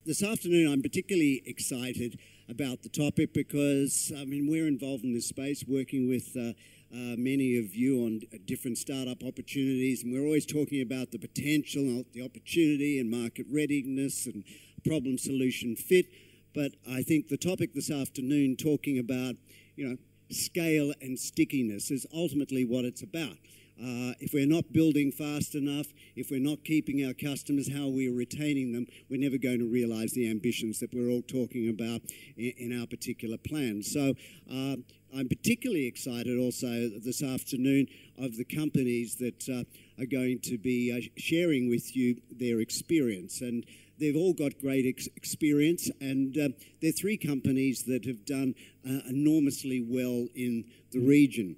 This afternoon, I'm particularly excited about the topic because, we're involved in this space, working with many of you on different startup opportunities, and we're always talking about the potential, the opportunity and market readiness and problem-solution fit. But I think the topic this afternoon, talking about, scale and stickiness, is ultimately what it's about. If we're not building fast enough, if we're not keeping our customers, how we're retaining them, we're never going to realise the ambitions that we're all talking about in our particular plan. So I'm particularly excited also this afternoon of the companies that are going to be sharing with you their experience. And they've all got great experience, and they're three companies that have done enormously well in the region.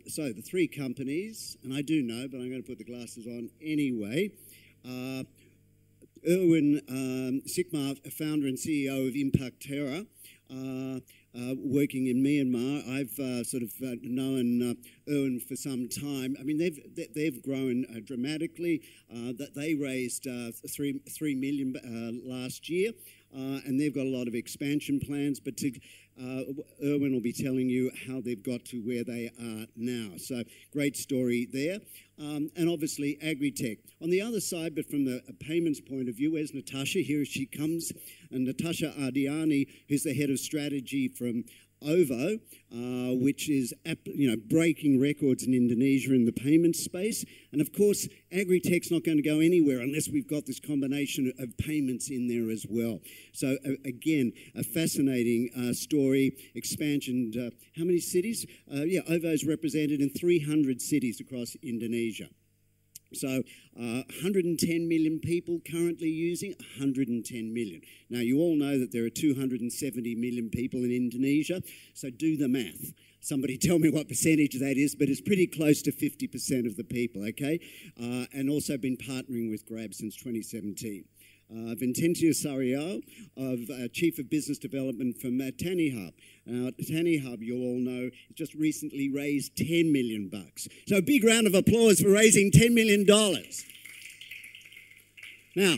So the three companies, and I do know, but I'm going to put the glasses on anyway. Erwin Sikmar, founder and CEO of Impacterra, working in Myanmar. I've known Erwin for some time. They've grown dramatically. That they raised 3 million last year, and they've got a lot of expansion plans. But Erwin will be telling you how they've got to where they are now. So great story there. And obviously AgriTech. On the other side, but from the payments point of view, where's Natasha? Here she comes. And Natasha Ardiani, who's the head of strategy from OVO, which is breaking records in Indonesia in the payment space. And of course, AgriTech's not going to go anywhere unless we've got this combination of payments in there as well. So again, a fascinating story, expansion. How many cities? OVO's represented in 300 cities across Indonesia. So 110 million people currently using, 110 million. Now, you all know that there are 270 million people in Indonesia, so do the math. Somebody tell me what percentage that is, but it's pretty close to 50% of the people, okay? And also been partnering with Grab since 2017. Vincencio Sariao, Chief of Business Development from TaniHub. Now, TaniHub, you'll all know, just recently raised $10 million. So a big round of applause for raising $10 million. Now,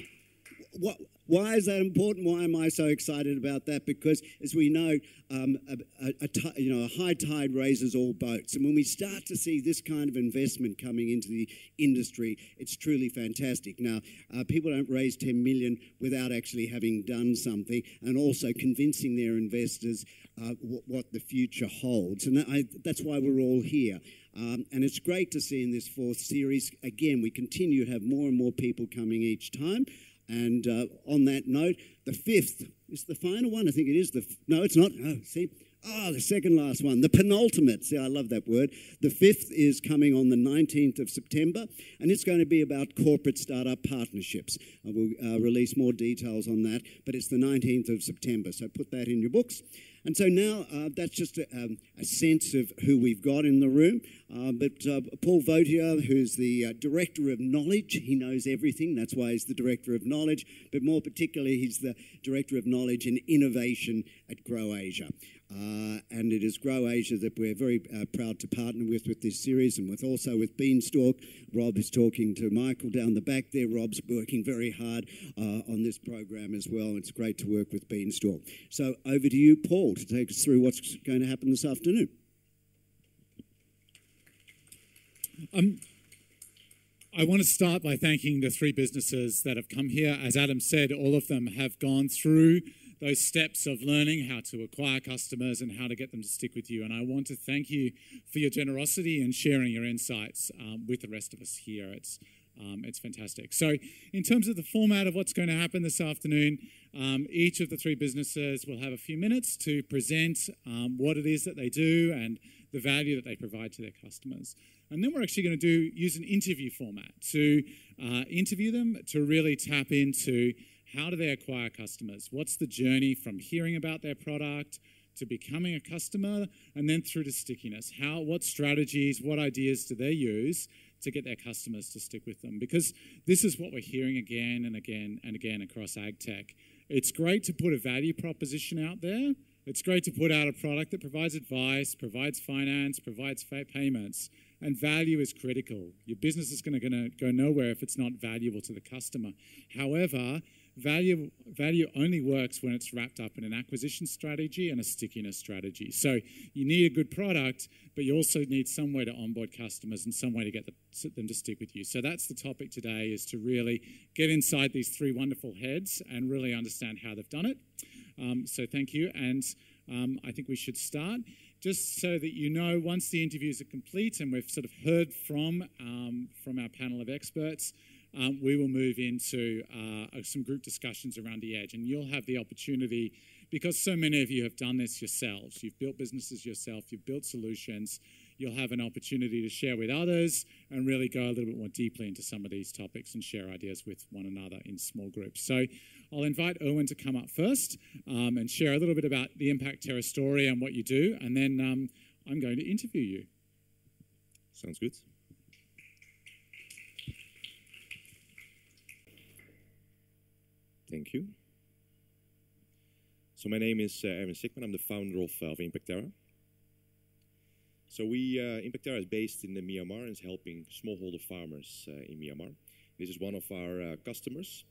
why is that important? Why am I so excited about that? Because, as we know, a high tide raises all boats. And when we start to see this kind of investment coming into the industry, it's truly fantastic. Now, people don't raise 10 million without actually having done something and also convincing their investors what the future holds. And that's why we're all here. And it's great to see in this fourth series, again, we continue to have more and more people coming each time. And on that note, the fifth is the final one. I think it is no, it's not. Oh, see? The second last one, the penultimate. See, I love that word. The fifth is coming on the 19th of September, and it's going to be about corporate startup partnerships. I will release more details on that, but it's the 19th of September, so put that in your books. And so now that's just a sense of who we've got in the room. But Paul Vautier, who's the Director of Knowledge, he knows everything. That's why he's the Director of Knowledge. But more particularly, he's the Director of Knowledge and Innovation at Grow Asia. And it is Grow Asia that we're very proud to partner with this series, and also with Beanstalk. Rob is talking to Michael down the back there. Rob's working very hard on this program as well. It's great to work with Beanstalk. So over to you, Paul, to take us through what's going to happen this afternoon. I want to start by thanking the three businesses that have come here. As Adam said, all of them have gone through those steps of learning how to acquire customers and how to get them to stick with you. And I want to thank you for your generosity and sharing your insights with the rest of us here. It's fantastic. So in terms of the format of what's going to happen this afternoon, each of the three businesses will have a few minutes to present what it is that they do and the value that they provide to their customers. And then we're actually going to use an interview format to interview them, to really tap into how do they acquire customers? What's the journey from hearing about their product to becoming a customer and then through to stickiness? What strategies, what ideas do they use to get their customers to stick with them? Because this is what we're hearing again and again and again across AgTech. It's great to put a value proposition out there. It's great to put out a product that provides advice, provides finance, provides payments, and value is critical. Your business is going to go nowhere if it's not valuable to the customer. However, value only works when it's wrapped up in an acquisition strategy and a stickiness strategy. So you need a good product, but you also need some way to onboard customers and some way to get them to stick with you. So that's the topic today, is to really get inside these three wonderful heads and really understand how they've done it. So thank you, and I think we should start. Just so that you know, once the interviews are complete and we've sort of heard from our panel of experts, we will move into some group discussions around the edge, and you'll have the opportunity, because so many of you have done this yourselves, you've built businesses yourself, you've built solutions, you'll have an opportunity to share with others and really go a little bit more deeply into some of these topics and share ideas with one another in small groups. So I'll invite Erwin to come up first and share a little bit about the Impact Terra story and what you do, and then I'm going to interview you. Sounds good. Thank you. So my name is Erwin Sikman. I'm the founder of Impact Terra. So Impact Terra is based in Myanmar and is helping smallholder farmers in Myanmar. This is one of our customers.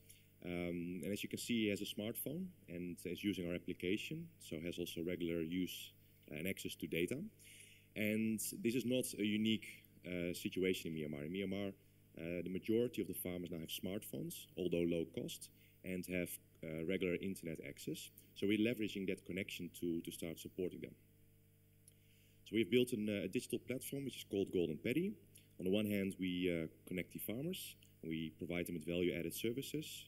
And as you can see, he has a smartphone and is using our application, so has also regular use and access to data. And this is not a unique situation in Myanmar. In Myanmar, the majority of the farmers now have smartphones, although low cost, and have regular internet access. So we're leveraging that connection to start supporting them. So we've built a digital platform which is called Golden Paddy. On the one hand, we connect the farmers, and we provide them with value-added services.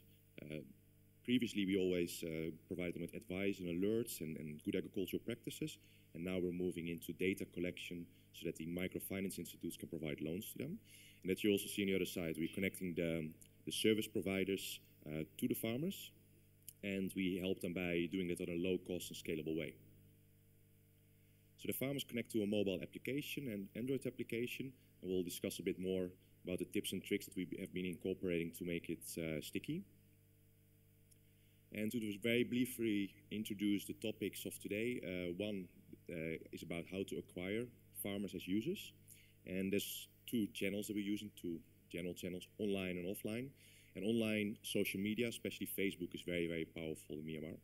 Previously, we always provide them with advice and alerts and good agricultural practices, and now we're moving into data collection so that the microfinance institutes can provide loans to them. And that you also see on the other side, we're connecting the service providers to the farmers, and we help them by doing it on a low-cost and scalable way. So the farmers connect to a mobile application and Android application, and we'll discuss a bit more about the tips and tricks that we have been incorporating to make it sticky. And to just very briefly introduce the topics of today, one is about how to acquire farmers as users. And there's two channels that we're using, two general channels, online and offline. And online social media, especially Facebook, is very, very powerful in Myanmar.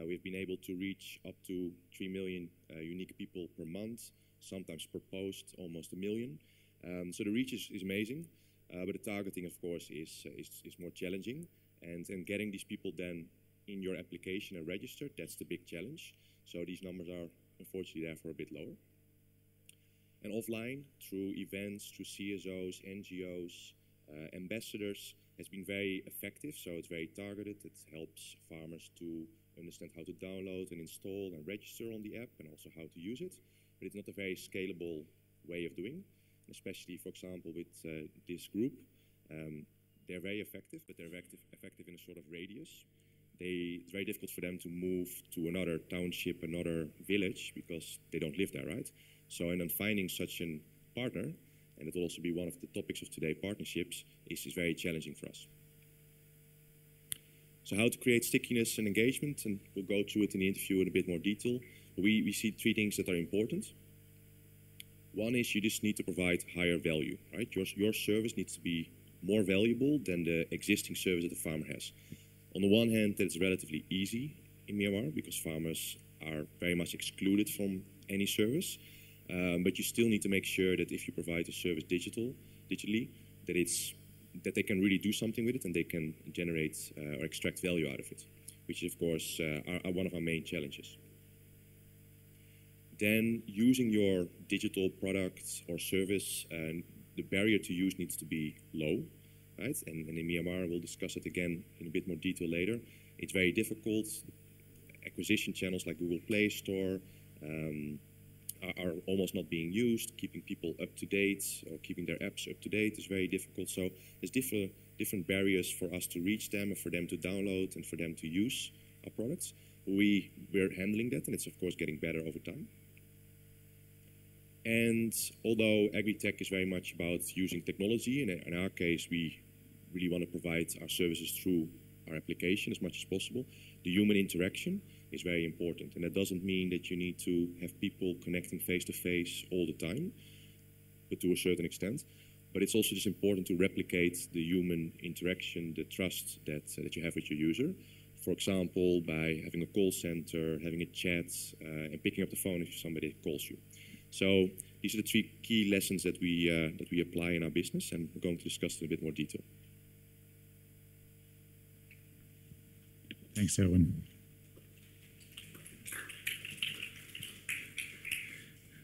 We've been able to reach up to 3 million unique people per month, sometimes per post, almost 1 million. So the reach is amazing, but the targeting, of course, is more challenging. And getting these people then in your application and registered, that's the big challenge. So these numbers are unfortunately therefore a bit lower. And offline, through events, through CSOs, NGOs, ambassadors, has been very effective. So it's very targeted. It helps farmers to understand how to download and install and register on the app, and also how to use it. But it's not a very scalable way of doing, especially, for example, with this group. They're very effective, but they're effective in a sort of radius. It's very difficult for them to move to another township, another village, because they don't live there, right? So, and then finding such a partner, and it will also be one of the topics of today, partnerships, is very challenging for us. So how to create stickiness and engagement, and we'll go through it in the interview in a bit more detail. We see three things that are important. One is you just need to provide higher value, right? Your service needs to be more valuable than the existing service that the farmer has. On the one hand, that's relatively easy in Myanmar because farmers are very much excluded from any service. But you still need to make sure that if you provide a service digitally, that they can really do something with it and they can generate or extract value out of it, which is, of course, are one of our main challenges. Then using your digital product or service, the barrier to use needs to be low, right? And in Myanmar, we'll discuss it again in a bit more detail later. It's very difficult. Acquisition channels like Google Play Store are almost not being used. Keeping people up to date or keeping their apps up to date is very difficult. So there's different barriers for us to reach them and for them to download and for them to use our products. We're handling that, and it's of course getting better over time. And although AgriTech is very much about using technology, and in our case, we really want to provide our services through our application as much as possible, the human interaction is very important. And that doesn't mean that you need to have people connecting face-to-face all the time, but to a certain extent. but it's also just important to replicate the human interaction, the trust that you have with your user. For example, by having a call center, having a chat, and picking up the phone if somebody calls you. So these are the 3 key lessons that we apply in our business, and we're going to discuss in a bit more detail. Thanks, Erwin.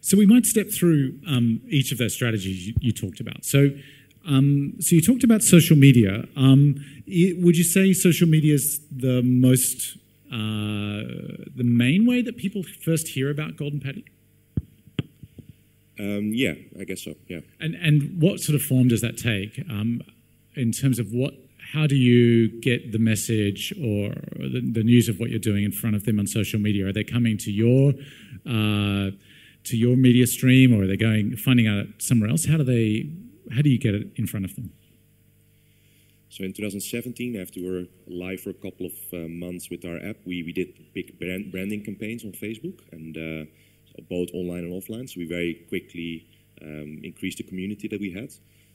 So we might step through each of those strategies you talked about. So you talked about social media. Would you say social media is the main way that people first hear about Golden Patty? Yeah, I guess so, yeah. And what sort of form does that take in terms of how do you get the message or the news of what you're doing in front of them on social media? Are they coming to your media stream, or are they finding out somewhere else? How do you get it in front of them? So in 2017, after we were live for a couple of months with our app, we did big branding campaigns on Facebook, and so both online and offline. So we very quickly increased the community that we had.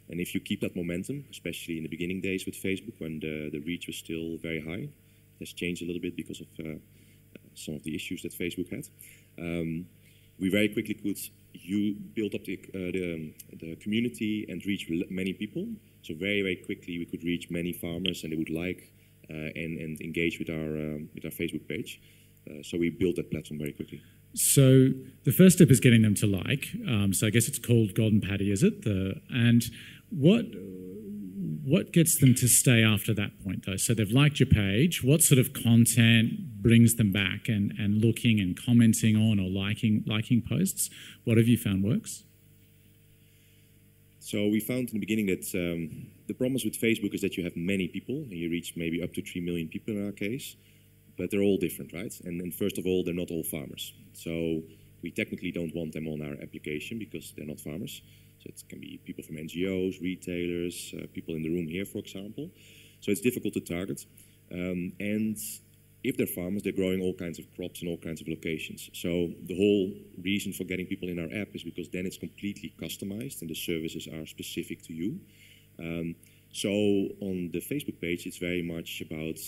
And if you keep that momentum, especially in the beginning days with Facebook, when the reach was still very high, it has changed a little bit because of some of the issues that Facebook had. We very quickly could build up the community and reach many people. So very, very quickly we could reach many farmers, and they would like and engage with our Facebook page. So we built that platform very quickly. So the first step is getting them to like. So I guess it's called Golden Patty, is it? And what gets them to stay after that point, though? So they've liked your page. What sort of content brings them back and looking and commenting on or liking posts? What have you found works? So we found in the beginning that the promise with Facebook is that you have many people, and you reach maybe up to 3 million people in our case, but they're all different, right? And first of all, they're not all farmers. So we technically don't want them on our application because they're not farmers. So it can be people from NGOs, retailers, people in the room here, for example. So it's difficult to target. And if they're farmers, they're growing all kinds of crops in all kinds of locations. So the whole reason for getting people in our app is because then it's completely customized and the services are specific to you. So on the Facebook page, it's very much about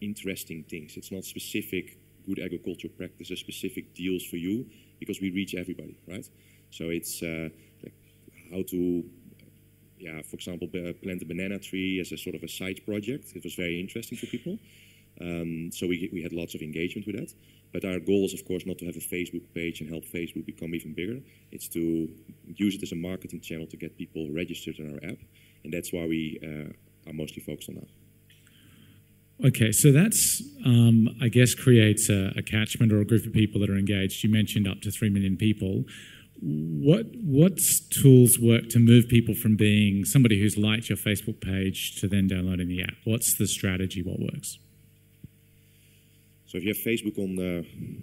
interesting things. It's not specific good agricultural practices, specific deals for you, because we reach everybody, right? So it's like how to, for example, plant a banana tree as a sort of a side project. It was very interesting for people. So we had lots of engagement with that. But our goal is, of course, not to have a Facebook page and help Facebook become even bigger. It's to use it as a marketing channel to get people registered in our app. And that's why we are mostly focused on that. Okay, so that's, I guess, creates a catchment or a group of people that are engaged. You mentioned up to 3 million people. What tools work to move people from being somebody who's liked your Facebook page to then downloading the app? What's the strategy? What works? So if you have Facebook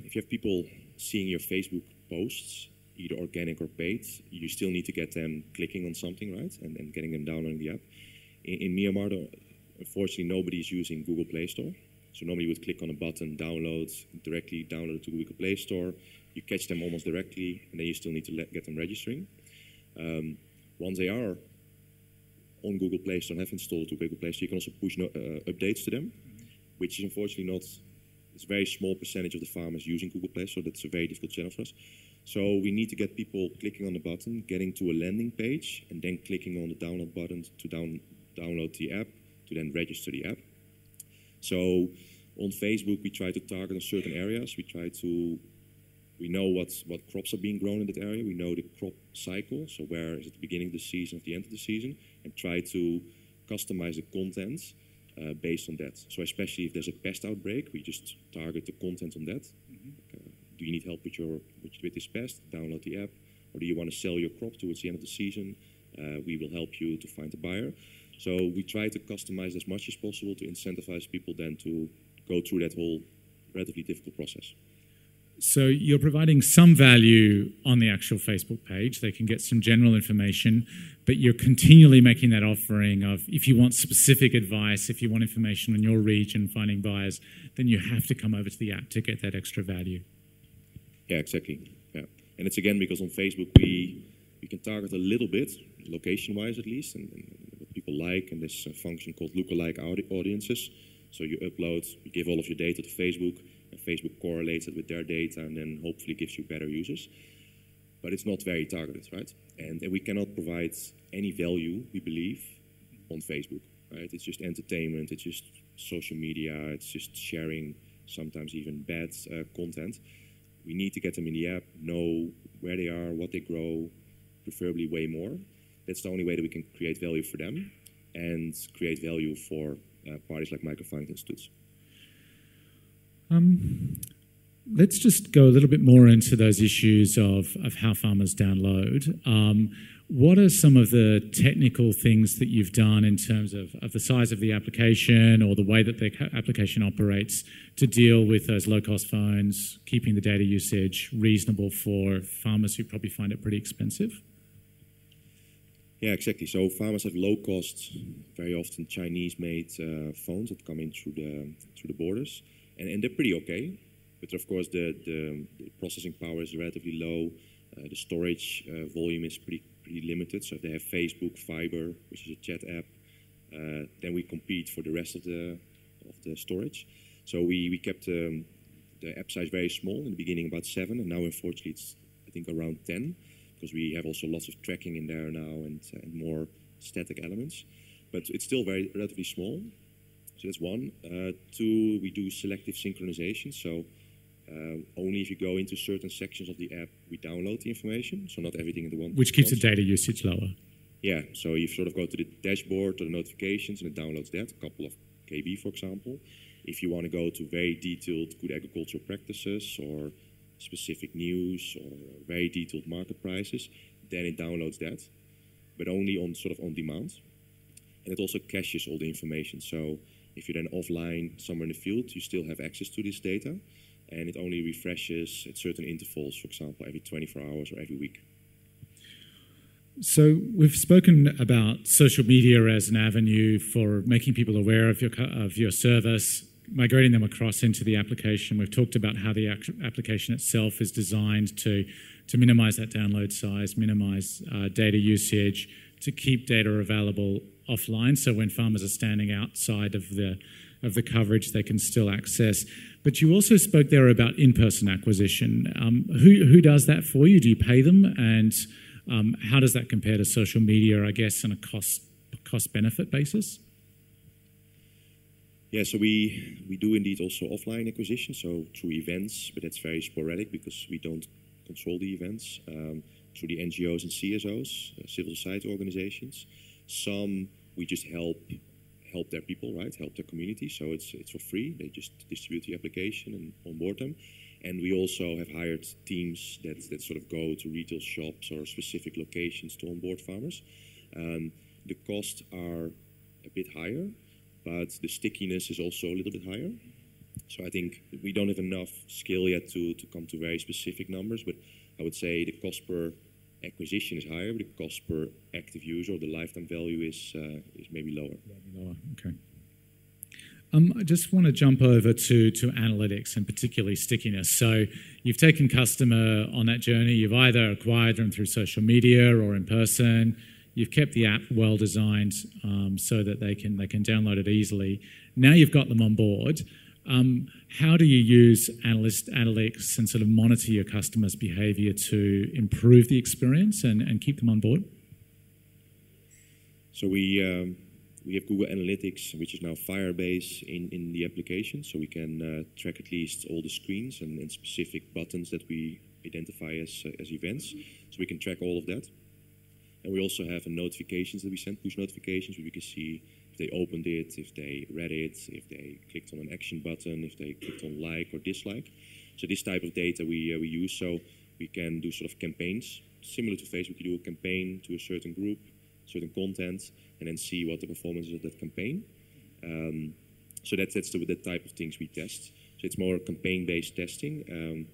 if you have people seeing your Facebook posts, either organic or paid, you still need to get them clicking on something, right? And getting them downloading the app. In Myanmar, unfortunately, nobody is using Google Play Store. So nobody would click on a button, directly download to Google Play Store. You catch them almost directly, and then you still need to get them registering. Once they are on Google Play Store and have installed to Google Play Store, you can also push updates to them, which is unfortunately not, it's a very small percentage of the farmers using Google Play Store. That's a very difficult channel for us. So we need to get people clicking on the button, getting to a landing page, and then clicking on the download button to download the app, to then register the app. So on Facebook, we try to target on certain areas. We know what crops are being grown in that area. We know the crop cycle, so where is it the beginning of the season, at the end of the season, and try to customize the content based on that. So especially if there's a pest outbreak, we just target the content on that. Do you need help with this pest? Download the app. Or do you want to sell your crop towards the end of the season? We will help you to find a buyer. So we try to customize as much as possible to incentivize people then to go through that whole relatively difficult process. So you're providing some value on the actual Facebook page. They can get some general information, but you're continually making that offering of if you want specific advice, if you want information on your region, finding buyers, then you have to come over to the app to get that extra value. Yeah, exactly. Yeah. And it's again because on Facebook we can target a little bit, location-wise at least, and what people like, and there's a function called lookalike audiences. So you upload, you give all of your data to Facebook, and Facebook correlates it with their data, and then hopefully gives you better users. But it's not very targeted, right? And we cannot provide any value, we believe, on Facebook, right? It's just entertainment, it's just social media, it's just sharing, sometimes even bad content. We need to get them in the app, know where they are, what they grow, preferably way more. That's the only way that we can create value for them and create value for parties like microfinance institutes. Let's just go a little bit more into those issues of how farmers download. What are some of the technical things that you've done in terms of the size of the application or the way that the application operates to deal with those low-cost phones, keeping the data usage reasonable for farmers who probably find it pretty expensive? Yeah, exactly. So farmers have low-cost, very often Chinese-made phones that come in through the borders, and they're pretty okay. But of course, the processing power is relatively low. The storage volume is pretty limited. So if they have Facebook, Fiber, which is a chat app, then we compete for the rest of the storage. So we kept the app size very small in the beginning, about 7, and now unfortunately it's I think around 10, because we have also lots of tracking in there now and more static elements. But it's still relatively small. So that's one. 2, we do selective synchronization. So only if you go into certain sections of the app, we download the information, so not everything in the one. Which keeps the data usage lower. Yeah, so you sort of go to the dashboard or the notifications and it downloads that, a couple of KB, for example. If you want to go to very detailed good agricultural practices or specific news or very detailed market prices, then it downloads that, but only on sort of on demand. And it also caches all the information. So if you're then offline somewhere in the field, you still have access to this data. And it only refreshes at certain intervals, for example, every 24 hours or every week. So we've spoken about social media as an avenue for making people aware of your service, migrating them across into the application. We've talked about how the application itself is designed to minimize that download size, minimize data usage, to keep data available offline. So when farmers are standing outside of the coverage, they can still access. But you also spoke there about in-person acquisition. Who does that for you? Do you pay them? And how does that compare to social media, I guess, on a cost-benefit basis? Yeah, so we do indeed also offline acquisition, so through events, but that's very sporadic because we don't control the events, through the NGOs and CSOs, civil society organizations. Some we just help their people, right? Help their community. So it's for free. They just distribute the application and onboard them. And we also have hired teams that sort of go to retail shops or specific locations to onboard farmers. The costs are a bit higher, but the stickiness is also a little bit higher. So I think we don't have enough scale yet to come to very specific numbers, but I would say the cost per acquisition is higher, but the cost per active user or the lifetime value is maybe lower. Okay. I just want to jump over to analytics and particularly stickiness. So you've taken customer on that journey. You've either acquired them through social media or in person. You've kept the app well designed so that they can download it easily. Now you've got them on board. How do you use analytics and sort of monitor your customers' behavior to improve the experience and keep them on board? So we have Google Analytics, which is now Firebase in the application, so we can track at least all the screens and specific buttons that we identify as events. So we can track all of that. And we also have notifications that we send, push notifications, where we can see if they opened it, if they read it, if they clicked on an action button, if they clicked on like or dislike. So this type of data we use, so we can do sort of campaigns. Similar to Facebook, you do a campaign to a certain group, certain content, and then see what the performance is of that campaign. So that's the type of things we test. So it's more campaign-based testing.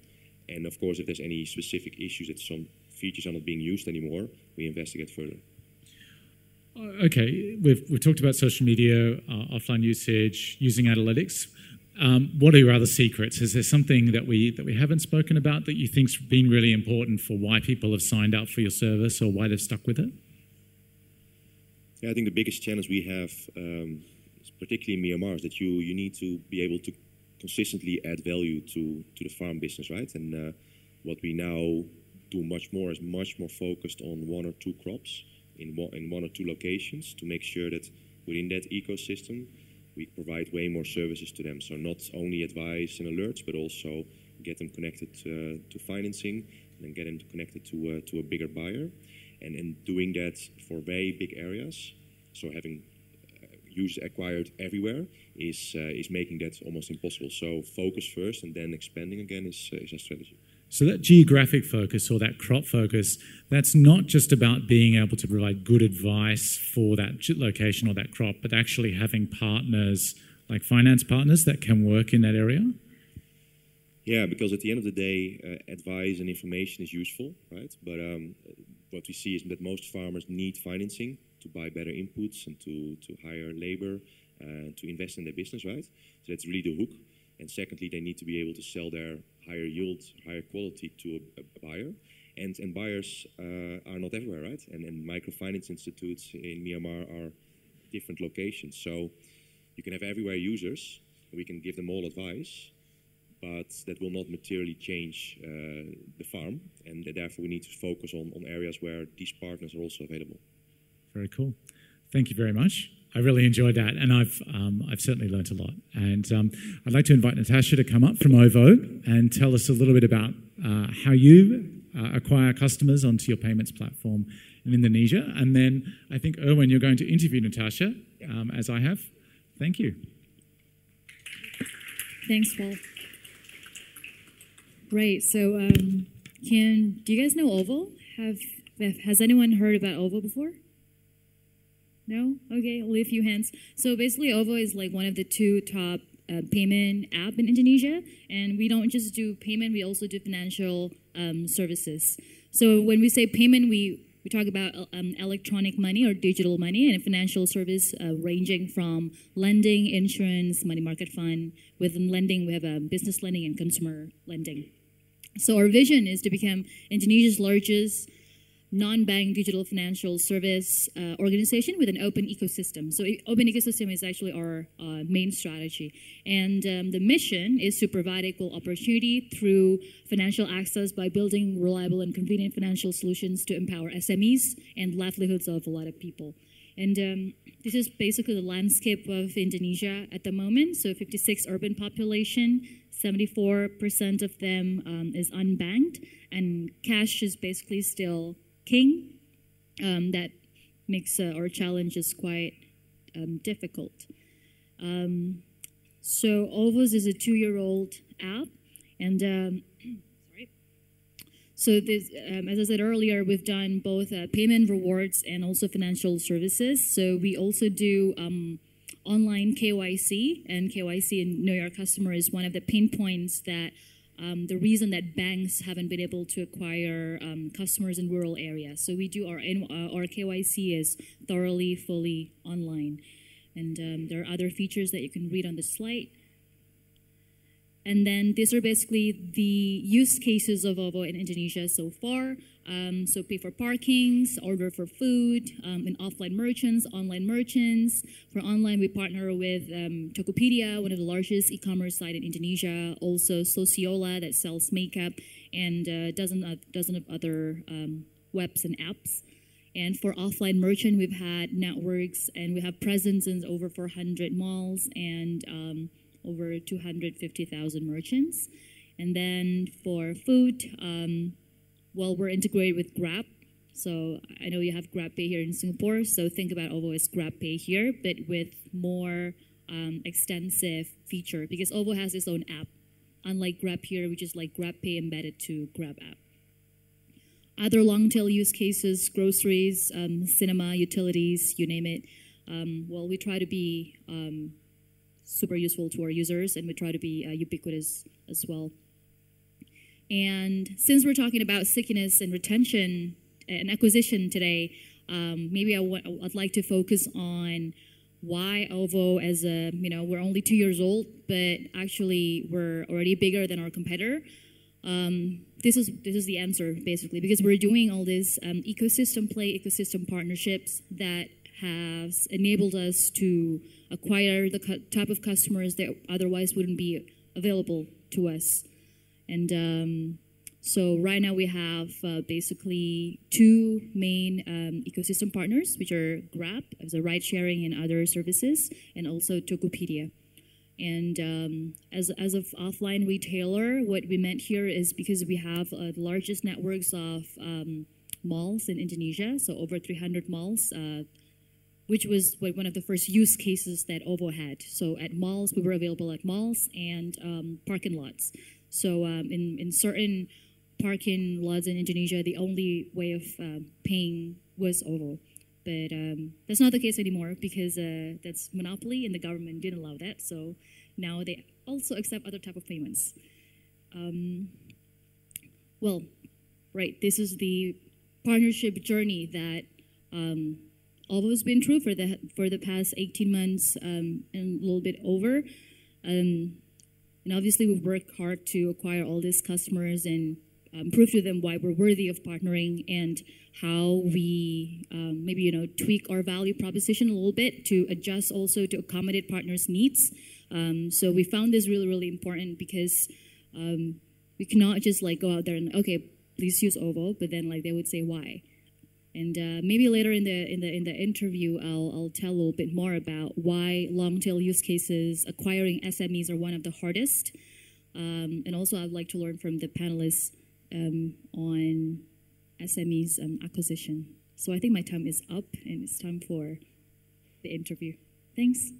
And of course, if there's any specific issues that some features are not being used anymore, we investigate further. Okay, we've talked about social media, offline usage, using analytics. What are your other secrets? Is there something that we haven't spoken about that you think's been really important for why people have signed up for your service or why they've stuck with it? Yeah, I think the biggest challenge we have, particularly in Myanmar, is that you need to be able to consistently add value to the farm business, right? And what we now do much more is much more focused on one or two crops in one or two locations to make sure that within that ecosystem we provide way more services to them. So not only advice and alerts, but also get them connected to financing and then get them connected to a bigger buyer. And in doing that for very big areas, so having users acquired everywhere is making that almost impossible. So focus first and then expanding again is our strategy. So that geographic focus or that crop focus, that's not just about being able to provide good advice for that location or that crop, but actually having partners, like finance partners that can work in that area? Yeah, because at the end of the day, advice and information is useful, right? But what we see is that most farmers need financing to buy better inputs and to hire labor, to invest in their business, right? So that's really the hook. And secondly, they need to be able to sell their higher yield, higher quality to a buyer. And buyers are not everywhere, right? And microfinance institutes in Myanmar are different locations. So you can have everywhere users, and we can give them all advice, but that will not materially change the farm. And therefore, we need to focus on areas where these partners are also available. Very cool. Thank you very much. I really enjoyed that, and I've certainly learnt a lot. And I'd like to invite Natasha to come up from OVO and tell us a little bit about how you acquire customers onto your payments platform in Indonesia. And then I think, Erwin, you're going to interview Natasha, as I have. Thank you. Thanks, Paul. Great. So, do you guys know OVO? Has anyone heard about OVO before? No? Okay, only a few hands. So basically, OVO is like one of the two top payment app in Indonesia, and we don't just do payment, we also do financial services. So when we say payment, we talk about electronic money or digital money, and a financial service ranging from lending, insurance, money market fund. Within lending, we have business lending and consumer lending. So our vision is to become Indonesia's largest non-bank digital financial service organization with an open ecosystem. So open ecosystem is actually our main strategy. And the mission is to provide equal opportunity through financial access by building reliable and convenient financial solutions to empower SMEs and livelihoods of a lot of people. And this is basically the landscape of Indonesia at the moment. So 56 urban population, 74% of them is unbanked, and cash is basically still king. That makes our challenges quite difficult. So OVOS is a 2-year-old app, and sorry. So this, as I said earlier, we've done both payment rewards and also financial services. So we also do online KYC, and KYC and Know Your Customer is one of the pain points that the reason that banks haven't been able to acquire customers in rural areas. So we do our KYC is thoroughly, fully online. And there are other features that you can read on the slide. And then these are basically the use cases of OVO in Indonesia so far. So pay for parkings, order for food, and offline merchants, online merchants. For online, we partner with Tokopedia, one of the largest e-commerce site in Indonesia. Also Sociola that sells makeup, and a dozen of other webs and apps. And for offline merchant, we've had networks, and we have presence in over 400 malls and over 250,000 merchants. And then for food, well, we're integrated with Grab. So I know you have GrabPay here in Singapore, so think about OVO as GrabPay here, but with more extensive feature, because OVO has its own app, unlike Grab here, which is like GrabPay embedded to Grab app. Other long-tail use cases, groceries, cinema, utilities, you name it. Well, we try to be super useful to our users, and we try to be ubiquitous as well. And since we're talking about stickiness and retention and acquisition today, maybe I'd like to focus on why OVO as a, we're only 2 years old, but actually we're already bigger than our competitor. This is the answer, basically, because we're doing all this ecosystem partnerships that has enabled us to acquire the type of customers that otherwise wouldn't be available to us. And so right now we have basically two main ecosystem partners, which are Grab as a ride sharing and other services, and also Tokopedia. And as an offline retailer, what we meant here is because we have the largest networks of malls in Indonesia, so over 300 malls, which was one of the first use cases that OVO had. So at malls, we were available at malls and parking lots. So in certain parking lots in Indonesia, the only way of paying was OVO. But that's not the case anymore because that's monopoly and the government didn't allow that. So now they also accept other type of payments. Well, right, this is the partnership journey that OVO has been through for the past 18 months and a little bit over. And obviously we've worked hard to acquire all these customers and prove to them why we're worthy of partnering and how we maybe tweak our value proposition a little bit to adjust also to accommodate partners' needs. So we found this really, really important because we cannot just go out there and okay, please use OVO, but then they would say why. And maybe later in the interview, I'll tell a little bit more about why long tail use cases acquiring SMEs are one of the hardest. And also, I'd like to learn from the panelists on SMEs acquisition. So I think my time is up, and it's time for the interview. Thanks.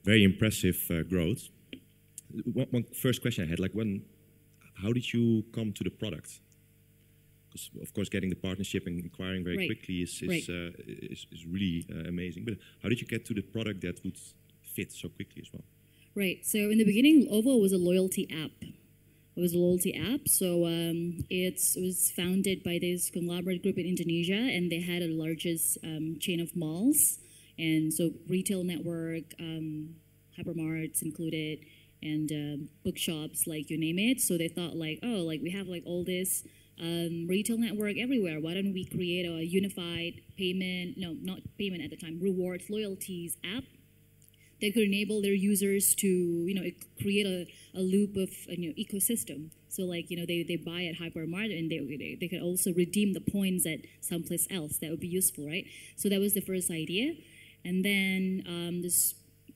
Very impressive growth. One first question I had, how did you come to the product? Because of course, getting the partnership and acquiring very quickly is really amazing. But how did you get to the product that would fit so quickly as well? Right. So in the beginning, OVO was a loyalty app. It was a loyalty app. So it was founded by this conglomerate group in Indonesia, and they had the largest chain of malls. And so retail network, hypermarts included, and bookshops, you name it. So they thought we have all this retail network everywhere. Why don't we create a unified payment, no, not payment at the time, rewards, loyalties app that could enable their users to, create a loop of ecosystem. So they buy at hypermart and they could also redeem the points at someplace else. That would be useful, right? So that was the first idea. And then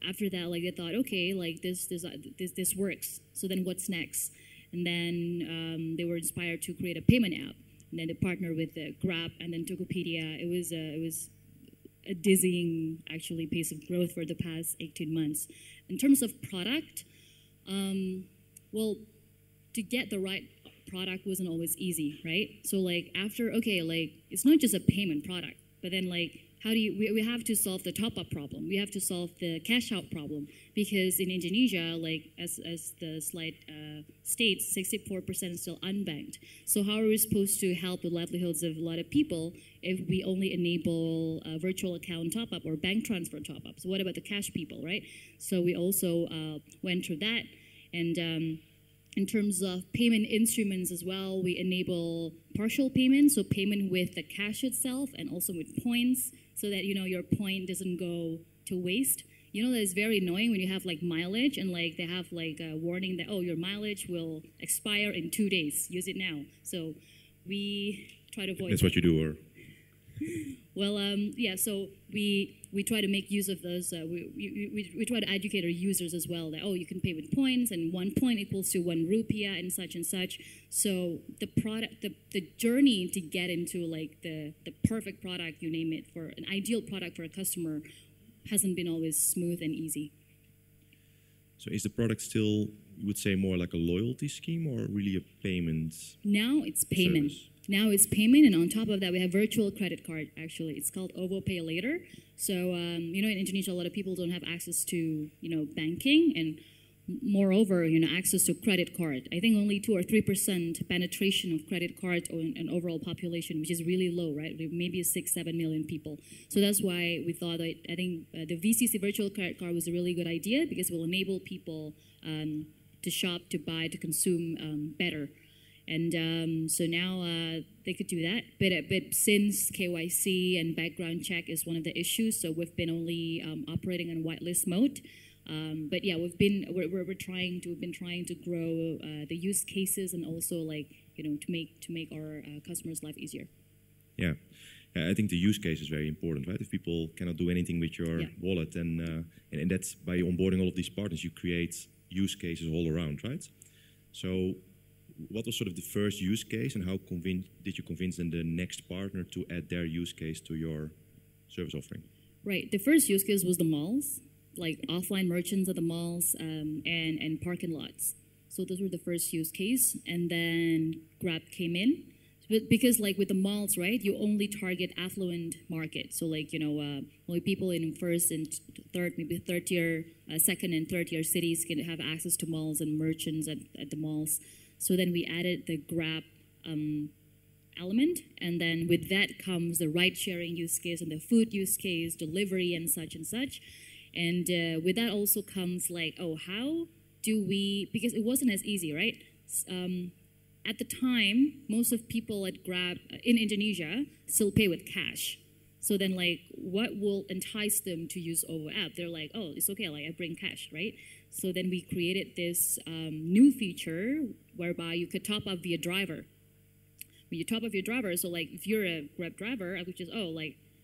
after that, they thought, okay, this works. So then what's next? And then they were inspired to create a payment app. And then they partnered with Grab and then Tokopedia. It was a dizzying, actually, pace of growth for the past 18 months. In terms of product, well, to get the right product wasn't always easy, right? So after, okay, it's not just a payment product, but then how do we have to solve the top-up problem. We have to solve the cash-out problem because in Indonesia, as the slide states, 64% is still unbanked. So how are we supposed to help the livelihoods of a lot of people if we only enable virtual account top-up or bank transfer top-up? So what about the cash people, right? So we also went through that. And in terms of payment instruments as well, we enable partial payment, so payment with the cash itself and also with points, so that your point doesn't go to waste. That is very annoying when you have mileage and they have a warning that, oh, your mileage will expire in 2 days. Use it now. So we try to avoid. That's what you do, or? Well, yeah. So we try to make use of those. We try to educate our users as well that, oh, you can pay with points and 1 point equals to 1 rupiah and such and such. So the product, the journey to get into the perfect product, you name it, for an ideal product for a customer hasn't been always smooth and easy. So is the product still, you would say, more like a loyalty scheme or really a payment? Now it's payment. Service? Now it's payment, and on top of that, we have virtual credit card, actually. It's called OVO Pay Later. So, in Indonesia, a lot of people don't have access to, banking, and moreover, access to credit card. I think only 2 or 3% penetration of credit card on an overall population, which is really low, right? Maybe 6-7 million people. So that's why we thought that I think the VCC virtual credit card was a really good idea because it will enable people to shop, to buy, to consume better. And so now they could do that. But since KYC and background check is one of the issues, so we've been only operating on whitelist mode. But yeah, we've been trying to grow the use cases and also to make our customers' life easier. Yeah. I think the use case is very important, right? If people cannot do anything with your wallet, and that's by onboarding all of these partners, you create use cases all around, right? So what was sort of the first use case, and how did you convince then the next partner to add their use case to your service offering? Right. The first use case was the malls, like offline merchants at the malls and parking lots. So those were the first use case, and then Grab came in. But because with the malls, right, you only target affluent market. So only people in first and third, maybe third tier, second and third tier cities can have access to malls and merchants at the malls. So then we added the Grab element, and then with that comes the ride-sharing use case and the food use case, delivery and such and such. And with that also comes how do we, because it wasn't as easy, right? At the time, most of people at Grab in Indonesia still pay with cash. So then what will entice them to use OVO app? They're like, oh, it's okay, I bring cash, right? So then we created this new feature whereby you could top up via driver. When you top up your driver, so if you're a Grab driver, I could just,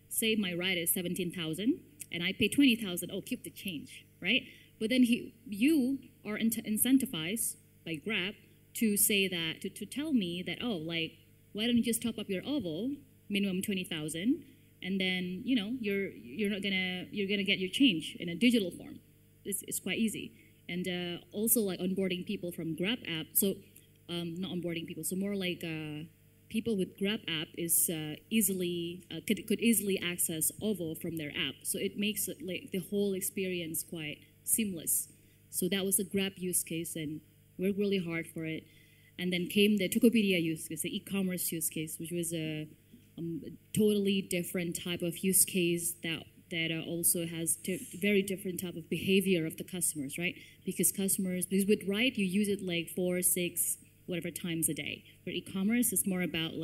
say my ride is 17,000 and I pay 20,000, keep the change, right? But then you are incentivized by Grab to say that, to tell me that, why don't you just top up your OVO, minimum 20,000, and then, you're gonna get your change in a digital form. It's quite easy. And also onboarding people from Grab app. So not onboarding people, so more people with Grab app is could easily access OVO from their app. So it makes the whole experience quite seamless. So that was a Grab use case, and worked really hard for it. And then came the Tokopedia use case, the e-commerce use case, which was a totally different type of use case that also has very different type of behavior of the customers, right? Because with Ride, you use it 4, 6, whatever times a day. For e-commerce, it's more about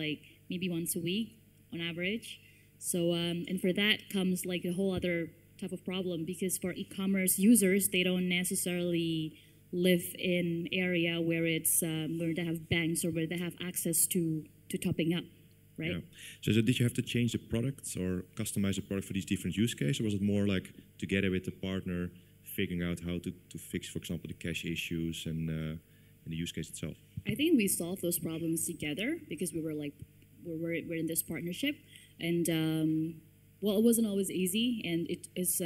maybe once a week on average. So, and for that comes a whole other type of problem, because for e-commerce users, they don't necessarily live in area where where they have banks or where they have access to topping up. Right? Yeah. So did you have to change the products or customize the product for these different use cases, or was it more together with the partner figuring out how to fix, for example, the cache issues and the use case itself? I think we solved those problems together because we were we're in this partnership, and it wasn't always easy, and it is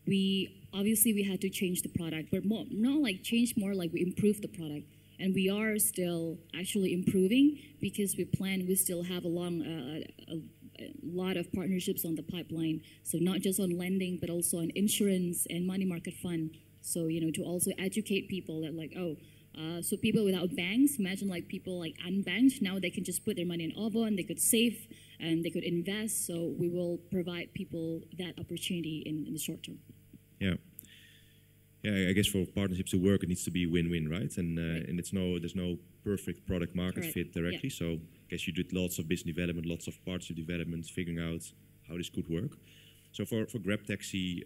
we had to change the product, but not change more, we improved the product. And we are still actually improving because we still have a lot of partnerships on the pipeline. So not just on lending, but also on insurance and money market fund. So, to also educate people that so people without banks, imagine people unbanked, now they can just put their money in OVO and they could save and they could invest. So we will provide people that opportunity in the short term. Yeah. Yeah, I guess for partnerships to work, it needs to be win-win, right? And and there's no perfect product market fit directly. Yeah. So I guess you did lots of business development, lots of partnership development, figuring out how this could work. So for Grab Taxi,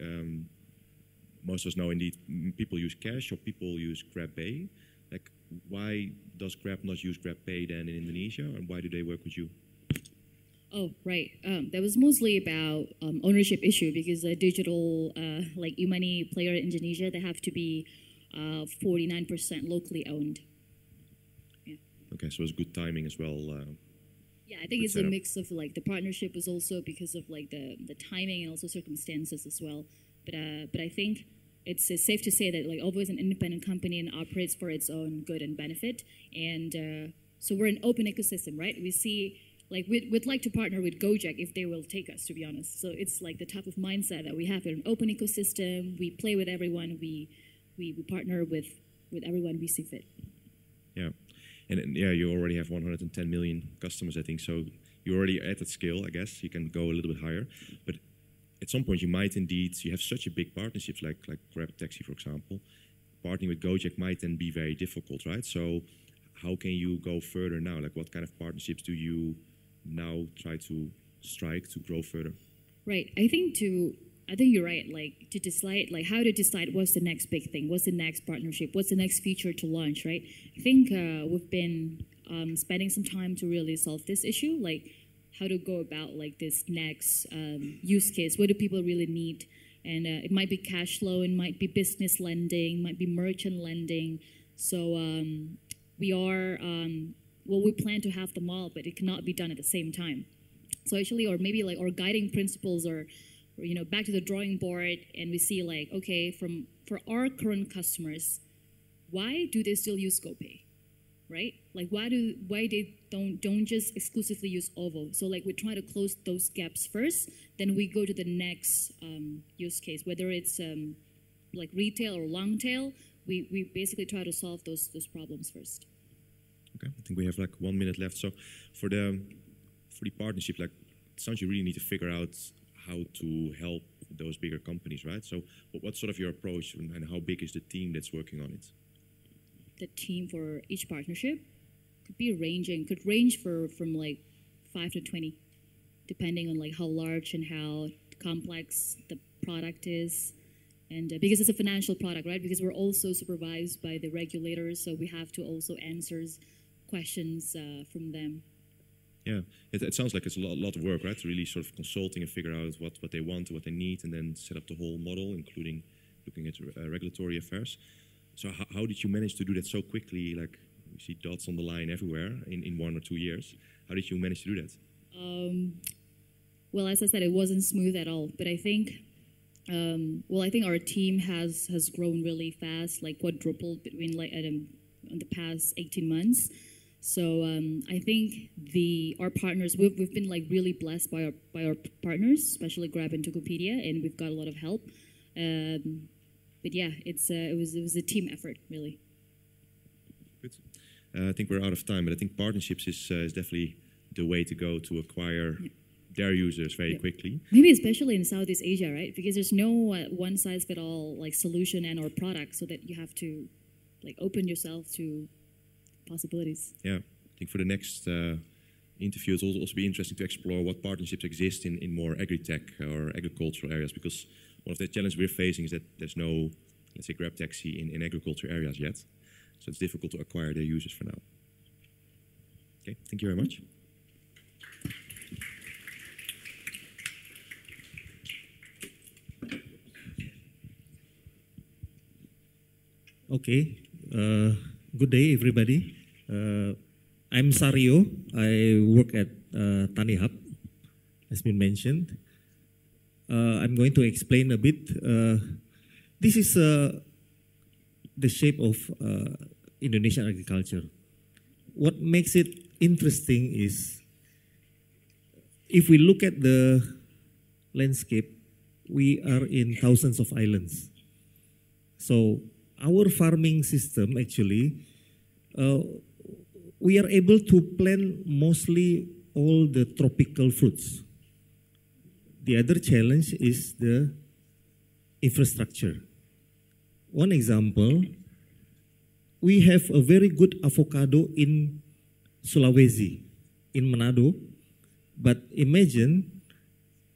most of us know indeed people use cash or people use Grab Pay. Why does Grab not use Grab Pay then in Indonesia, and why do they work with you? Oh, right. That was mostly about ownership issue, because a digital, e-money player in Indonesia, they have to be 49% locally owned. Yeah. Okay, so it's good timing as well. Yeah, I think it's a mix of the partnership was also because of the timing and also circumstances as well. But I think it's safe to say that OVO is an independent company and operates for its own good and benefit. And so we're an open ecosystem, right? We see. We'd like to partner with Gojek if they will take us, to be honest. So it's the type of mindset that we have. We're an open ecosystem. We play with everyone. We we partner with everyone we see fit. Yeah, and yeah, you already have 110 million customers, I think. So you're already at that scale, I guess. You can go a little bit higher, but at some point you might indeed, you have such a big partnerships like Grab Taxi, for example. Partnering with Gojek might then be very difficult, right? So how can you go further now? Like, what kind of partnerships do you now try to strike to grow further? Right. I think you're right. Like, to decide, like, how to decide what's the next big thing, what's the next partnership, what's the next feature to launch, right? I think we've been spending some time to really solve this issue, like how to go about like this next use case. What do people really need? And it might be cash flow, it might be business lending, might be merchant lending. So we plan to have them all, but it cannot be done at the same time. So actually, or maybe like our guiding principles are, back to the drawing board, and we see like, okay, for our current customers, why do they still use GoPay, right? Like why they don't just exclusively use OVO? So like we try to close those gaps first, then we go to the next use case, whether it's like retail or long tail. We basically try to solve those problems first. Okay, I think we have like 1 minute left. So for the partnership, like it sounds you really need to figure out how to help those bigger companies, right? So what's sort of your approach, and how big is the team that's working on it? The team for each partnership could range from like 5 to 20, depending on like how large and how complex the product is. And because it's a financial product, right? Because we're also supervised by the regulators, so we have to also answer questions from them. Yeah, it sounds like it's a lot of work, right? To really sort of consulting and figure out what they want, what they need, and then set up the whole model, including looking at regulatory affairs. So how did you manage to do that so quickly? Like, we see dots on the line everywhere in 1 or 2 years. How did you manage to do that? Well, as I said, it wasn't smooth at all. But I think, I think our team has grown really fast, like quadrupled between like in the past 18 months. So I think our partners, we've been like really blessed by our partners, especially Grab and Tokopedia, and we've got a lot of help. But yeah, it was a team effort, really. Good. I think we're out of time, but I think partnerships is definitely the way to go to acquire their users very quickly. Maybe especially in Southeast Asia, right? Because there's no one-size-fits-all like solution and or product, so that you have to like open yourself to possibilities. Yeah, I think for the next interview, it will also be interesting to explore what partnerships exist in more AgriTech or agricultural areas, because one of the challenges we're facing is that there's no, let's say, Grab Taxi in agriculture areas yet. So it's difficult to acquire their users for now. Okay, thank you very much. Okay, good day everybody. I'm Sario. I work at TaniHub, as been mentioned. I'm going to explain a bit. This is the shape of Indonesian agriculture. What makes it interesting is, if we look at the landscape, we are in thousands of islands. So our farming system, actually, we are able to plant mostly all the tropical fruits. The other challenge is the infrastructure. One example, we have a very good avocado in Sulawesi, in Manado, but imagine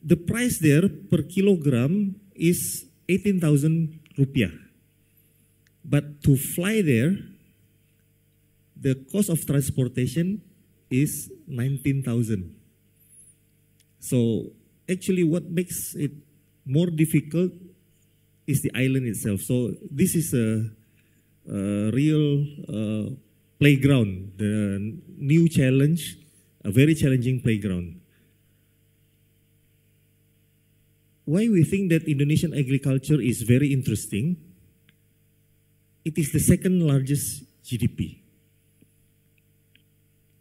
the price there per kilogram is 18,000 rupiah. But to fly there, the cost of transportation is 19,000. So actually what makes it more difficult is the island itself. So this is a real playground, the new challenge, a very challenging playground. Why we think that Indonesian agriculture is very interesting? It is the second largest GDP.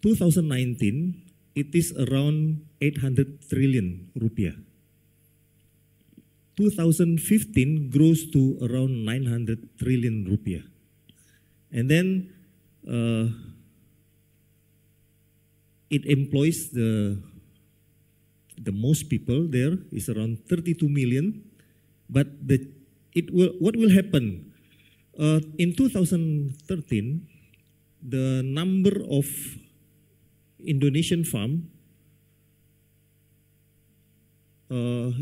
2019, it is around 800 trillion rupiah. 2015 grows to around 900 trillion rupiah. And then it employs the most people there is around 32 million. But what will happen? In 2013, the number of Indonesian farm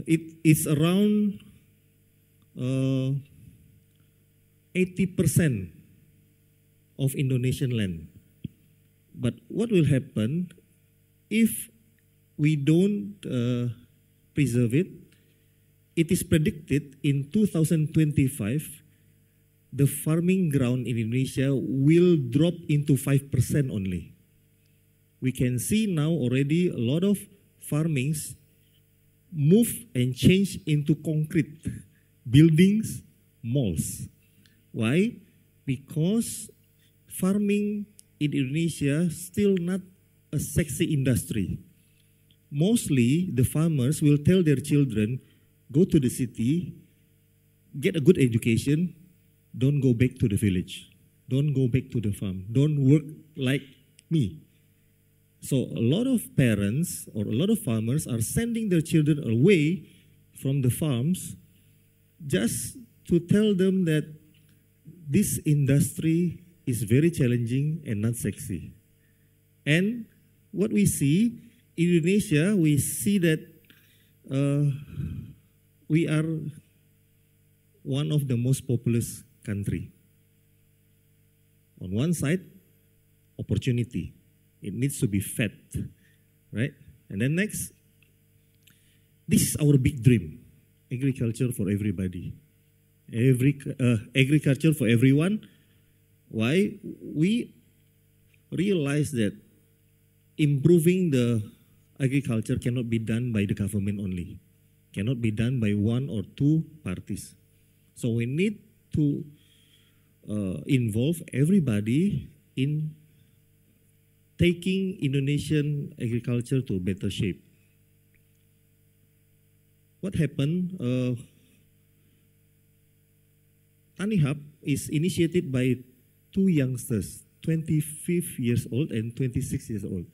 it is around 80% of Indonesian land. But what will happen if we don't preserve it? It is predicted in 2025 the farming ground in Indonesia will drop into 5% only. We can see now already a lot of farmings move and change into concrete buildings, malls. Why? Because farming in Indonesia still not a sexy industry. Mostly the farmers will tell their children, go to the city, get a good education, don't go back to the village, don't go back to the farm, don't work like me. So a lot of parents or a lot of farmers are sending their children away from the farms just to tell them that this industry is very challenging and not sexy. And what we see in Indonesia, we see that we are one of the most populous country. On one side, opportunity. It needs to be fed, right? And then next, this is our big dream, agriculture for everybody. Agriculture for everyone. Why? We realize that improving the agriculture cannot be done by the government only, cannot be done by one or two parties. So we need to involve everybody in taking Indonesian agriculture to a better shape. What happened? Tani Hub is initiated by two youngsters, 25 years old and 26 years old.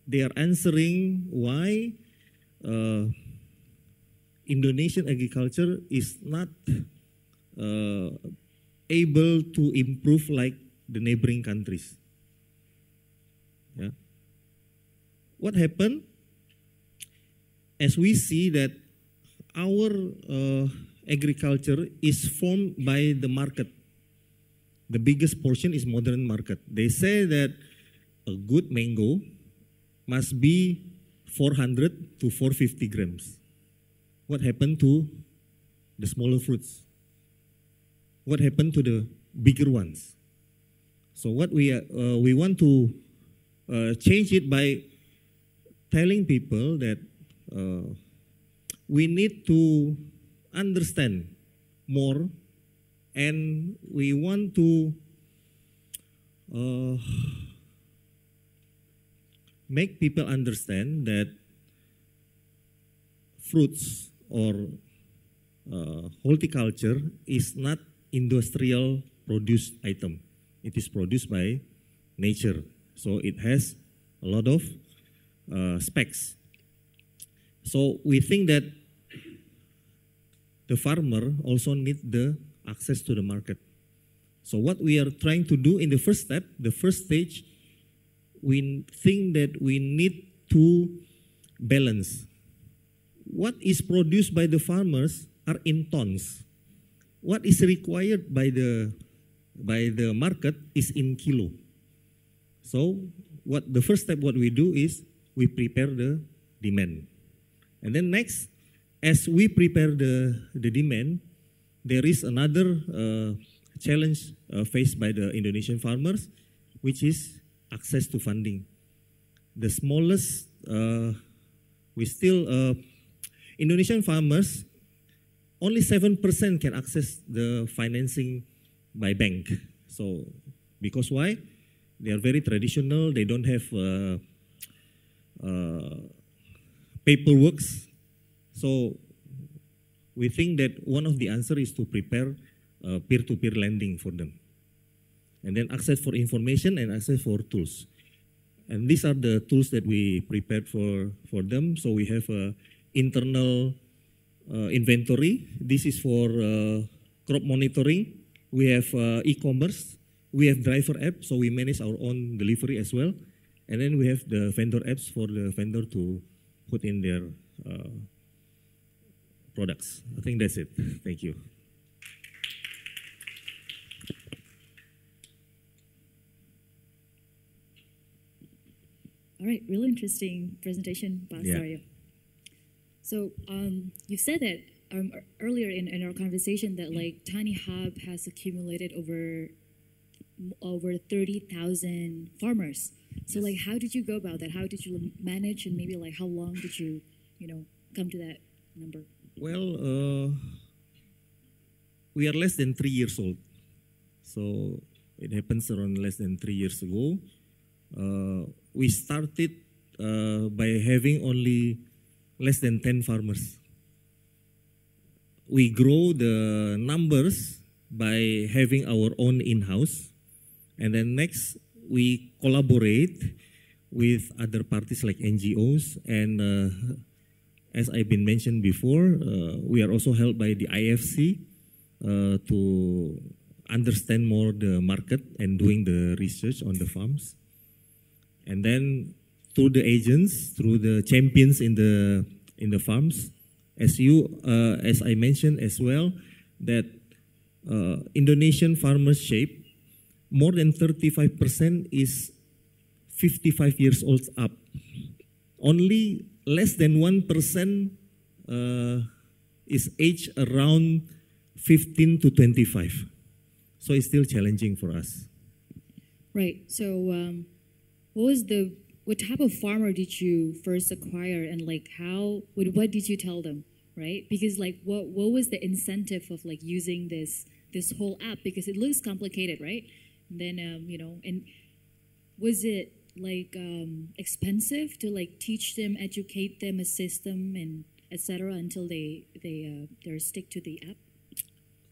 They are answering why Indonesian agriculture is not able to improve like the neighboring countries. Yeah. What happened? As we see that our agriculture is formed by the market. The biggest portion is modern market. They say that a good mango must be 400 to 450 grams. What happened to the smaller fruits? What happened to the bigger ones? So what we want to change it by telling people that we need to understand more, and we want to make people understand that fruits or horticulture is not industrial produced item. It is produced by nature. So it has a lot of specs. So we think that the farmer also needs the access to the market. So what we are trying to do in the first step, the first stage, we think that we need to balance. What is produced by the farmers are in tons. What is required by the market is in kilo. So the first step what we do is we prepare the demand. And then next, as we prepare the demand, there is another challenge faced by the Indonesian farmers, which is access to funding. The smallest, Indonesian farmers, only 7% can access the financing by bank. So, because why? They are very traditional, they don't have paperwork. So We think that one of the answer is to prepare peer-to-peer lending for them. And then access for information and access for tools. And these are the tools that we prepared for them. So we have internal inventory. This is for crop monitoring. We have e-commerce. We have driver app, so we manage our own delivery as well. And then we have the vendor apps for the vendor to put in their products. I think that's it. Thank you. All right, really interesting presentation, Pak Saryo. So you said that earlier in our conversation that like Tiny Hub has accumulated over 30,000 farmers. So like, how did you go about that? How did you manage, and maybe like how long did you, come to that number? Well, we are less than 3 years old. So it happens around less than 3 years ago. We started by having only less than 10 farmers. We grow the numbers by having our own in-house. And then next, we collaborate with other parties like NGOs. And as I've been mentioned before, we are also helped by the IFC to understand more the market and doing the research on the farms. And then through the agents, through the champions in the farms, as I mentioned as well, that Indonesian farmers shape, more than 35% is 55 years old up. Only less than 1% is aged around 15 to 25. So it's still challenging for us. Right. So what type of farmer did you first acquire, and like what did you tell them, right? Because like what was the incentive of like using this whole app, because it looks complicated, right? And then and was it like expensive to like teach them, educate them, assist them, and etc. until they stick to the app?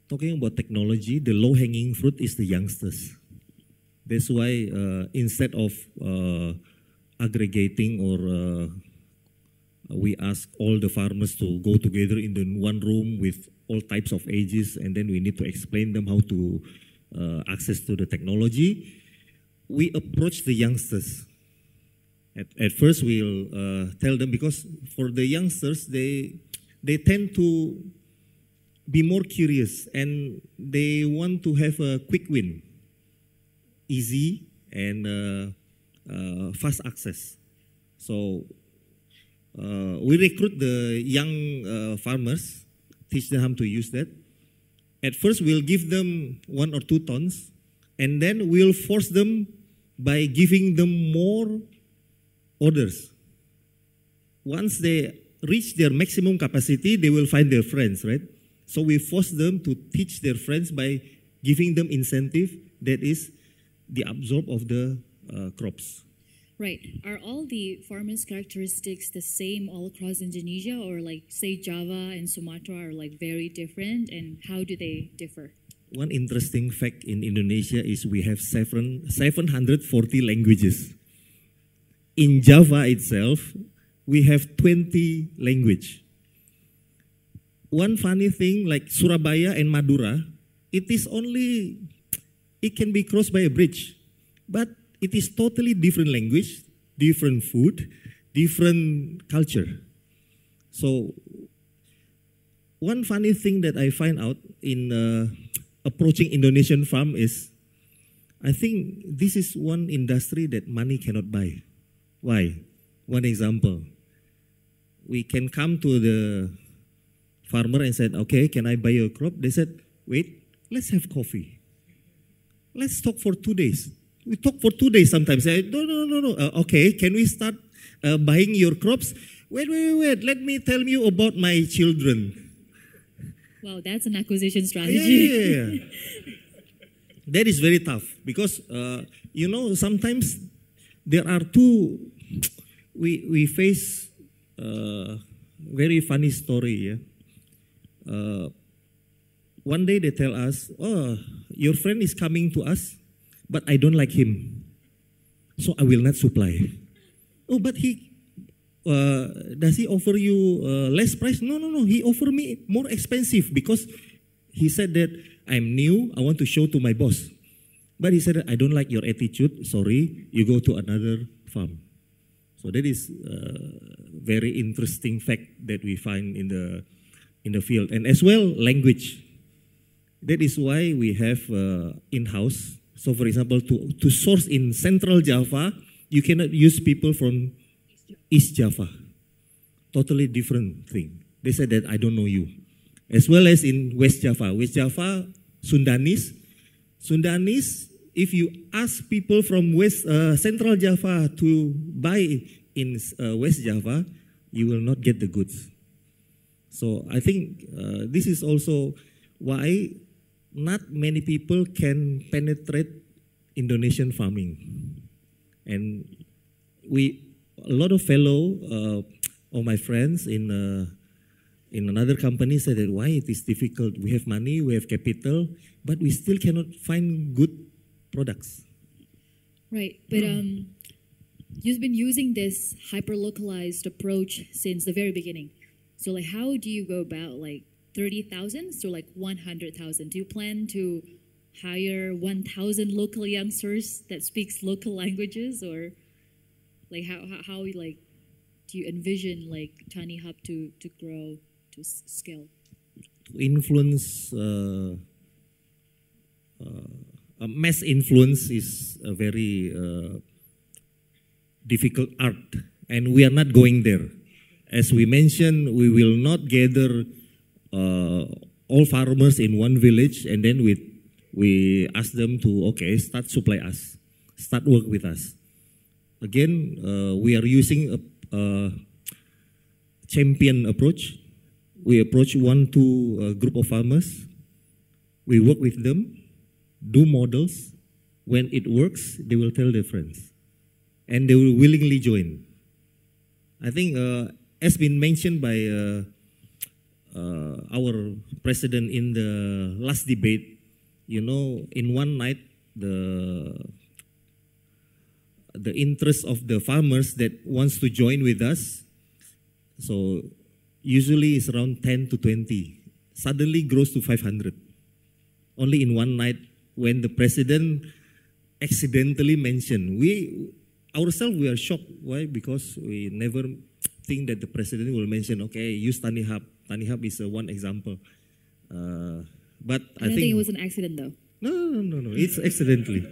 Talking about technology, the low-hanging fruit is the youngsters. That's why instead of aggregating or we ask all the farmers to go together in the one room with all types of ages, and then we need to explain them how to access to the technology. We approach the youngsters. At first, we'll tell them, because for the youngsters, they tend to be more curious and they want to have a quick win, easy and fast access. So we recruit the young farmers, teach them how to use that. At first, we'll give them 1 or 2 tons, and then we'll force them by giving them more orders. Once they reach their maximum capacity, they will find their friends, right? So we force them to teach their friends by giving them incentive, that is the absorb of the crops. Right. Are all the farmers' characteristics the same all across Indonesia, or like say Java and Sumatra are like very different, and how do they differ? One interesting fact in Indonesia is we have 740 languages. In Java itself, we have 20 languages. One funny thing, like Surabaya and Madura, it can be crossed by a bridge, but it is totally different language, different food, different culture. So one funny thing that I find out in approaching Indonesian farm is, I think this is one industry that money cannot buy. Why? One example. We can come to the farmer and said, okay, can I buy your crop? They said, wait, let's have coffee. Let's talk for 2 days. We talk for 2 days sometimes. I say, no. Okay, can we start buying your crops? Wait. Let me tell you about my children. Wow, that's an acquisition strategy. Yeah. That is very tough because, sometimes there are we face very funny story. Yeah? one day they tell us, oh, your friend is coming to us, but I don't like him, so I will not supply. Oh, but does he offer you less price? No, no, no. He offered me more expensive because he said that I'm new, I want to show to my boss. But he said, I don't like your attitude, sorry, you go to another farm. So that is a very interesting fact that we find in the field. And as well, language. That is why we have in-house. So for example, to source in Central Java, you cannot use people from East Java. Totally different thing. They said that I don't know you. As well as in West Java. West Java, Sundanese. Sundanese, if you ask people from Central Java to buy in West Java, you will not get the goods. So I think this is also why not many people can penetrate Indonesian farming. And a lot of fellow of my friends in another company said that why it is difficult. We have money, we have capital, but we still cannot find good products. Right, but you've been using this hyper-localized approach since the very beginning. So like, how do you go about like 30,000 or like 100,000? Do you plan to hire 1,000 local youngsters that speaks local languages, or like how like do you envision like Tani Hub to grow, to scale? To influence, mass influence is a very difficult art, and we are not going there. As we mentioned, we will not gather all farmers in one village and then we ask them to, okay, start supply us, start work with us. Again, we are using a champion approach. We approach 1-2 group of farmers. We work with them, do models. When it works, they will tell their friends. And they will willingly join. I think, as been mentioned by our president in the last debate, you know, in one night, the interest of the farmers that wants to join with us, so usually it's around 10 to 20, suddenly grows to 500. Only in one night, when the president accidentally mentioned, we are shocked. Why? Because we never think that the president will mention, okay, use Tani Hub. Tani Hub is one example. But I don't think it was an accident though. No. It's accidentally.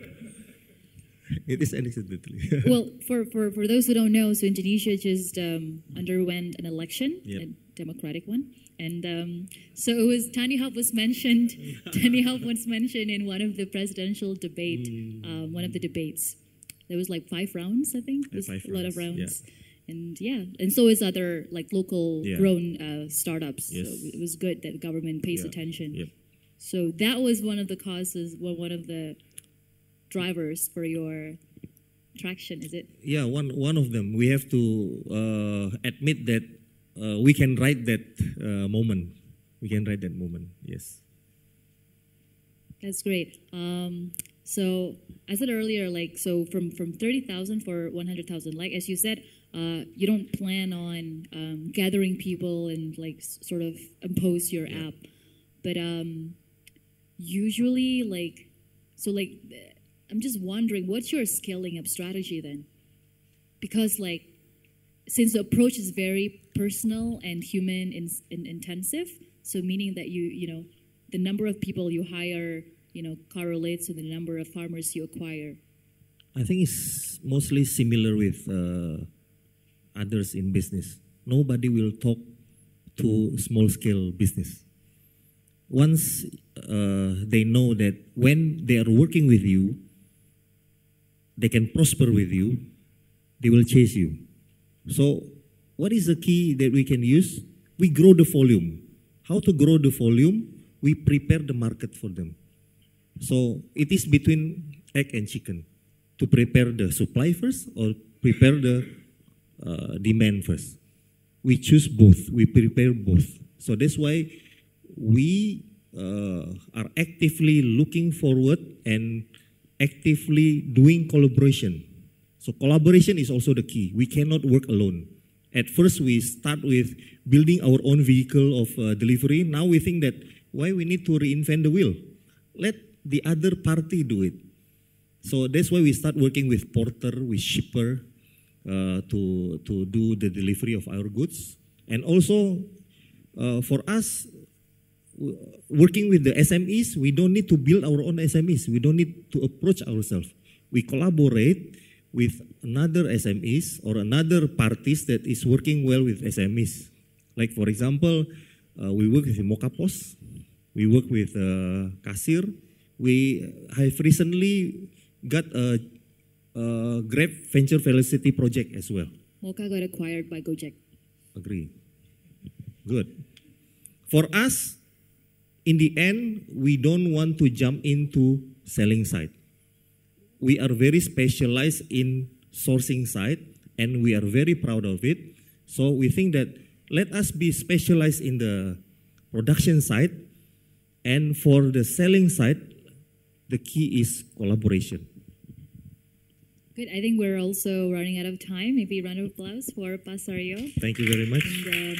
It is accidentally. Well, for those who don't know, so Indonesia just underwent an election, a democratic one, and so it was Tani Hub was mentioned. Tani Hub was mentioned in one of the presidential debate, one of the debates. There was like 5 rounds, I think. There's a lot of rounds. Yeah. And so is other like local grown startups. Yes. So it was good that the government pays attention. Yep. So that was one of the causes, one of the drivers for your traction, is it? Yeah, one of them. We have to admit that we can write that moment. We can write that moment, yes. That's great. So I said earlier, like, so from 30,000 for 100,000, like as you said, you don't plan on gathering people and like sort of impose your app, but usually like, so like, I'm just wondering, what's your scaling up strategy then? Because like, since the approach is very personal and human intensive, so meaning that you know, the number of people you hire, you know, correlates to the number of farmers you acquire. I think it's mostly similar with others in business. Nobody will talk to small-scale business. Once they know that when they are working with you, they can prosper with you, they will chase you. So what is the key that we can use? We grow the volume. How to grow the volume? We prepare the market for them. So it is between egg and chicken, to prepare the supply first or prepare the demand first. We choose both, we prepare both. So that's why we are actively looking forward and actively doing collaboration. So collaboration is also the key. We cannot work alone. At first, we start with building our own vehicle of delivery. Now we think that why we need to reinvent the wheel? Let the other party do it. So that's why we start working with porter, with shipper, to do the delivery of our goods. And also, for us, working with the SMEs, we don't need to build our own SMEs. We don't need to approach ourselves. We collaborate with another SMEs or another parties that is working well with SMEs. Like for example, we work with Mokapos, we work with Kasir. We have recently got a Grab Venture Velocity project as well. Mocha got acquired by Gojek. Agree. Good. For us, in the end, we don't want to jump into selling side. We are very specialized in sourcing side, and we are very proud of it. So we think that let us be specialized in the production side, and for the selling side, the key is collaboration. Good. I think we're also running out of time. Maybe a round of applause for Pasario. Thank you very much. And,